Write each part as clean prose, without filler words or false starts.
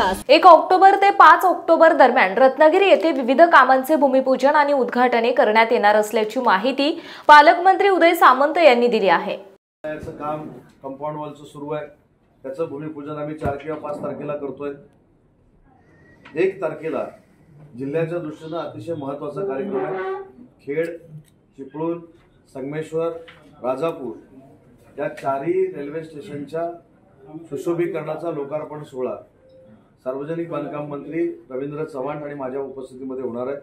1 October ते 5 October दरम्यान रत्नागिरी येथे विविध कामांचे भूमिपूजन आणि उद्घाटन करण्यात येणार असल्याची माहिती पालकमंत्री उदय सामंत यांनी दिली आहे। याचं काम कंपाऊंड वॉलचं सुरू आहे। त्याचं भूमिपूजन आम्ही 4 किंवा 5 तारखेला करतोय। 1 तारखेला जिल्ह्याच्या दृष्टीने अतिशय महत्त्वाचा कार्यक्रम आहे। खेड, चिपळूण, संगमेश्वर, राजापूर या 4ही रेल्वे स्टेशनच्या सुशोभीकरणाचा लोकार्पण सोहळा सार्वजनिक बांधकाम मंत्री रवींद्र चव्हाण आणि माझ्या उपस्थितीमध्ये होणार आहे।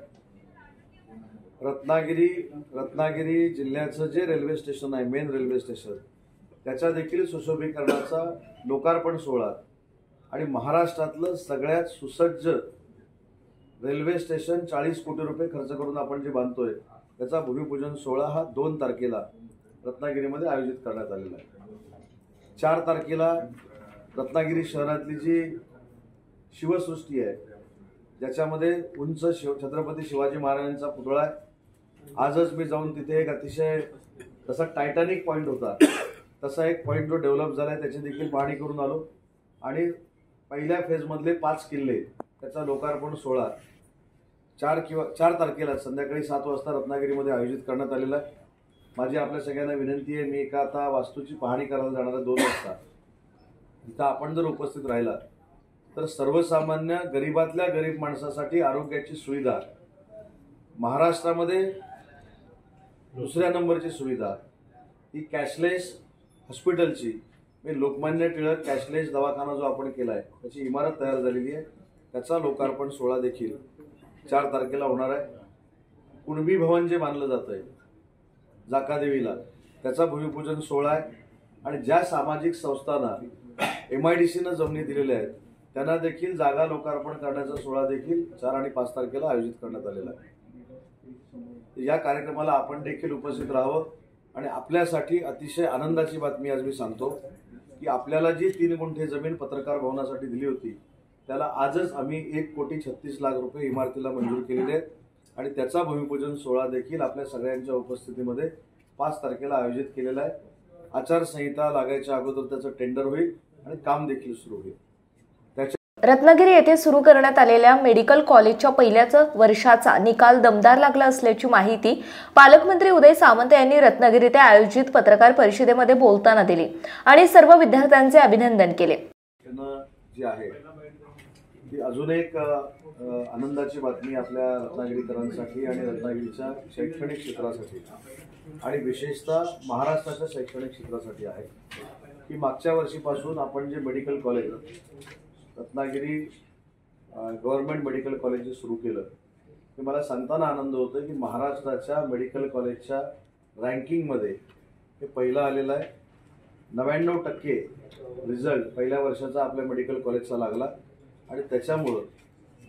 रत्नागिरी जिल्ह्याचं जे रेल्वे स्टेशन आहे, मेन रेल्वे स्टेशन, त्याच्या देखील सुशोभीकरणाचा लोकार्पण सोहळा आणि महाराष्ट्रातलं सगळ्यात सुसज्ज रेल्वे स्टेशन 40 कोटी रुपये खर्च करून आपण जे बांधतोय त्याचा भूमिपूजन सोहळा हा 2 तारखेला रत्नागिरीमध्ये आयोजित करण्यात आलेला आहे। 4 तारखेला रत्नागिरी शहरातली जी शिवसृष्टी आहे, ज्याच्यामध्ये उंच छत्रपती शिवाजी महाराजांचा पुतळा आहे। आजच मी जाऊन तिथे एक अतिशय तसा टायटॅनिक पॉईंट होता, तसा एक पॉईंट जो डेव्हलप झाला आहे त्याची देखील पाहणी करून आलो आणि पहिल्या फेजमधले 5 किल्ले त्याचा लोकार्पण सोहळा 4 तारखेला संध्याकाळी 7 वाजता रत्नागिरीमध्ये आयोजित करण्यात आलेला आहे। माझी आपल्या सगळ्यांना विनंती आहे, मी एका आता वास्तूची पाहणी करायला जाणार आहे 2 वाजता। तिथं आपण जर उपस्थित राहिला तर सर्वसामान्य गरीबातल्या गरीब माणसासाठी आरोग्याची सुविधा, महाराष्ट्रामध्ये दुसऱ्या नंबरची सुविधा ही कॅशलेस हॉस्पिटलची, लोकमान्य टिळक कॅशलेस दवाखाना जो आपण केला आहे त्याची इमारत तयार झालेली आहे। त्याचा लोकार्पण सोहळा देखील 4 तारखेला होणार आहे। कुणबी भवन जे बांधलं जात आहे जाकादेवीला, त्याचा भूमिपूजन सोहळा आहे आणि ज्या सामाजिक संस्थांना MIDCनं जमिनी दिलेल्या आहेत त्यांना देखील जागा लोकार्पण करण्याचा सोहळा देखील 4 आणि 5 तारखेला आयोजित करण्यात आलेला आहे। या कार्यक्रमाला आपण देखील उपस्थित राहावं आणि आपल्यासाठी अतिशय आनंदाची बातमी आज मी सांगतो की आपल्याला जी 3 गुंठे जमीन पत्रकार भवनासाठी दिली होती त्याला आजच आम्ही 1,36,00,000 रुपये इमारतीला मंजूर केलेले आहेत आणि त्याचा भूमिपूजन सोहळा देखील आपल्या सगळ्यांच्या उपस्थितीमध्ये 5 तारखेला आयोजित केलेला आहे। आचारसंहिता लागायच्या अगोदर त्याचं टेंडर होईल आणि काम देखील सुरू होईल। रत्नागिरी येथे सुरू करण्यात आलेल्या मेडिकल कॉलेजच्या पहिल्याच वर्षाचा निकाल दमदार लागला असल्याची माहिती पालकमंत्री उदय सामंत यांनी रत्नागिरी येथे आयोजित पत्रकार परिषदेमध्ये बोलताना दिली आणि सर्व विद्यार्थ्यांचे अभिनंदन केले। जी आहे ती अजून एक आनंदाची बातमी आपल्या रत्नागिरीकरांसाठी आणि रत्नागिरीच्या शैक्षणिक क्षेत्रासाठी आणि विशेषतः महाराष्ट्राच्या शैक्षणिक क्षेत्रासाठी आहे की मागच्या वर्षीपासून आपण जे medical college Ratnagiri government medical college जे सुरू केलं ते मला सांगताना आनंद होतो की महाराष्ट्राच्या मेडिकल कॉलेजच्या रँकिंगमध्ये हे पहिलं आलेलं आहे। 99% रिझल्ट पहिल्या वर्षाचा आपल्या मेडिकल कॉलेजचा लागला आणि त्याच्यामुळं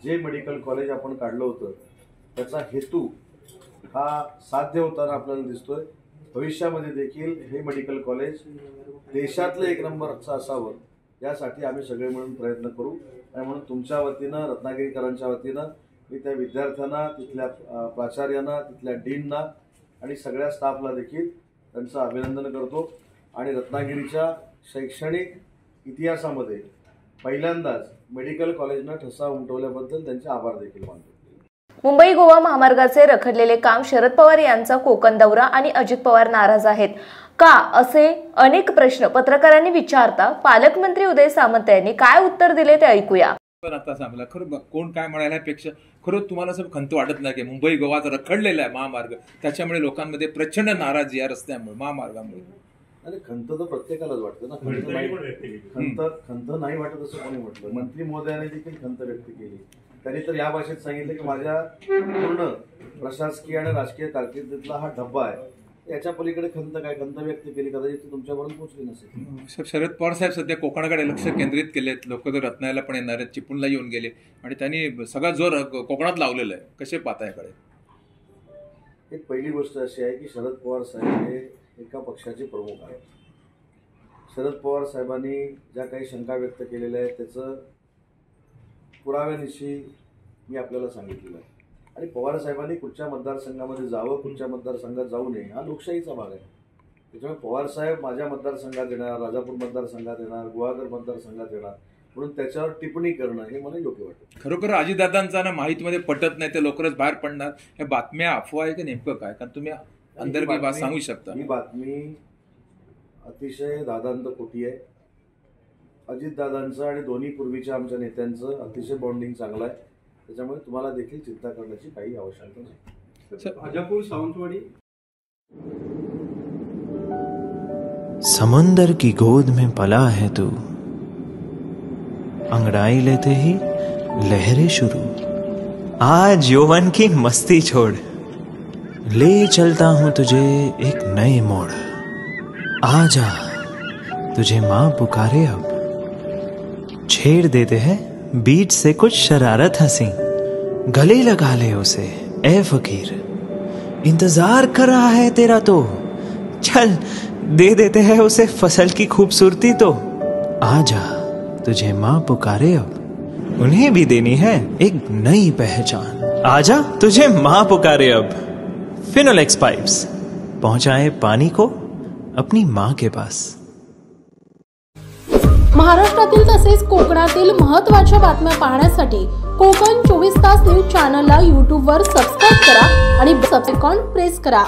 जे मेडिकल कॉलेज आपण काढलं होतं त्याचा हेतू हा साध्य होताना आपल्याला दिसतोय। भविष्यामध्ये देखील हे मेडिकल कॉलेज देशातलं 1 नंबरचं असावं यासाठी आम्ही सगळे मिळून प्रयत्न करू आणि म्हणून तुमच्या वतीनं, रत्नागिरीकरांच्या वतीनं मी त्या विद्यार्थ्यांना, तिथल्या प्राचार्यांना, तिथल्या डीनना आणि सगळ्या स्टाफला देखील त्यांचं अभिनंदन करतो आणि रत्नागिरीच्या शैक्षणिक इतिहासामध्ये पहिल्यांदाच मेडिकल कॉलेजनं ठसा उमटवल्याबद्दल त्यांचे आभार देखील मानतो। मुंबई गोवा महामार्गाचे रखडलेले काम, शरद पवार यांचा कोकण दौरा आणि अजित पवार नाराज आहेत का असे अनेक प्रश्न पत्रकारांनी विचारता पालकमंत्री उदय सामंत यांनी काय उत्तर दिले ते ऐकूया। पण आता सांगला खरं कोण काय म्हणाल्यापेक्षा खरं तुम्हाला असं खंत वाटत नाही की मुंबई गोवाचा रखडलेला आहे महामार्ग, त्याच्यामुळे लोकांमध्ये प्रचंड नाराजी या रस्त्यामुळे, महामार्गामुळे? अरे खंत तर प्रत्येकालाच वाटतं ना, खंत नाही वाटत असं कोणी म्हटलं? मंत्री महोदयाने देखील खंत व्यक्त केली। त्यांनी तर या भाषेत सांगितलं की माझ्या पूर्ण प्रशासकीय आणि राजकीय कारकिर्दीतला हा डब्बा आहे, याच्या पलीकडे खंत काय? खंत व्यक्त केली कदाचित ती तुमच्यापर्यंत पोहोचली नसेल। शरद पवार साहेब सध्या कोकणाकडे लक्ष केंद्रित केलेत, लोक तर रत्नागिरीला पण येणार आहेत, चिपळूणला येऊन गेले आणि त्यांनी सगळा जोर कोकणात लावलेला आहे। कसे पाहता याकडे? एक पहिली गोष्ट अशी आहे की शरद पवार साहेब हे एका पक्षाचे प्रमुख आहेत। शरद पवार साहेबांनी ज्या काही शंका व्यक्त केलेल्या आहेत त्याचं पुराव्यानिशी मी आपल्याला सांगितलेलं आहे आणि पवार साहेबांनी कुठच्या मतदारसंघामध्ये जावं, कुठच्या मतदारसंघात जाऊ नये हा लोकशाहीचा भाग आहे। त्याच्यामुळे पवार साहेब माझ्या मतदारसंघात येणार, राजापूर मतदारसंघात येणार, गुहागर मतदारसंघात येणार म्हणून त्याच्यावर टिप्पणी करणं हे मला योग्य वाटतं. खरोखर अजितदादांचा ना माहितीमध्ये पटत नाही, ते लवकरच बाहेर पडणार. हे बातम्या अफवा आहे की नेमकं काय? कारण तुम्ही अंदरकी बात सांगू शकता. ही बातमी अतिशय दादांत खोटी आहे. अजितदादांचं आणि दोन्ही पूर्वीच्या आमच्या नेत्यांचं अतिशय बॉन्डिंग चांगलं आहे. त्याच्यामुळे तुम्हाला देखील चिंता करण्याची काही आवश्यकता नाही. भाजपूर सावंतवाडी. समंदर की गोद में पला है तू, अंगड़ाई लेते ही लहरें शुरू. आज यौवन की मस्ती छोड़, ले चलता हूं तुझे एक नए मोड़. आजा तुझे मां पुकारे अब, छेड़ देते हैं बीच से कुछ शरारत हंसी. गले लगा ले उसे ए फकीर, इंतजार कर रहा है तेरा तो. चल दे देते हैं उसे फसल की खूबसूरती तो. आजा तुझे मां पुकारे अब, उन्हें भी देनी है एक नई पहचान. आजा तुझे मां पुकारे अब. फिनोलेक्स पाइप्स पहुंचाए पानी को अपनी मां के पास. महाराष्ट्रातील तसेच कोकणातील महत्त्वाच्या बातम्या पाहण्यासाठी कोकण 24 तास न्यूज चॅनलला YouTube वर सबस्क्राइब करा आणि बेल आयकॉन प्रेस करा.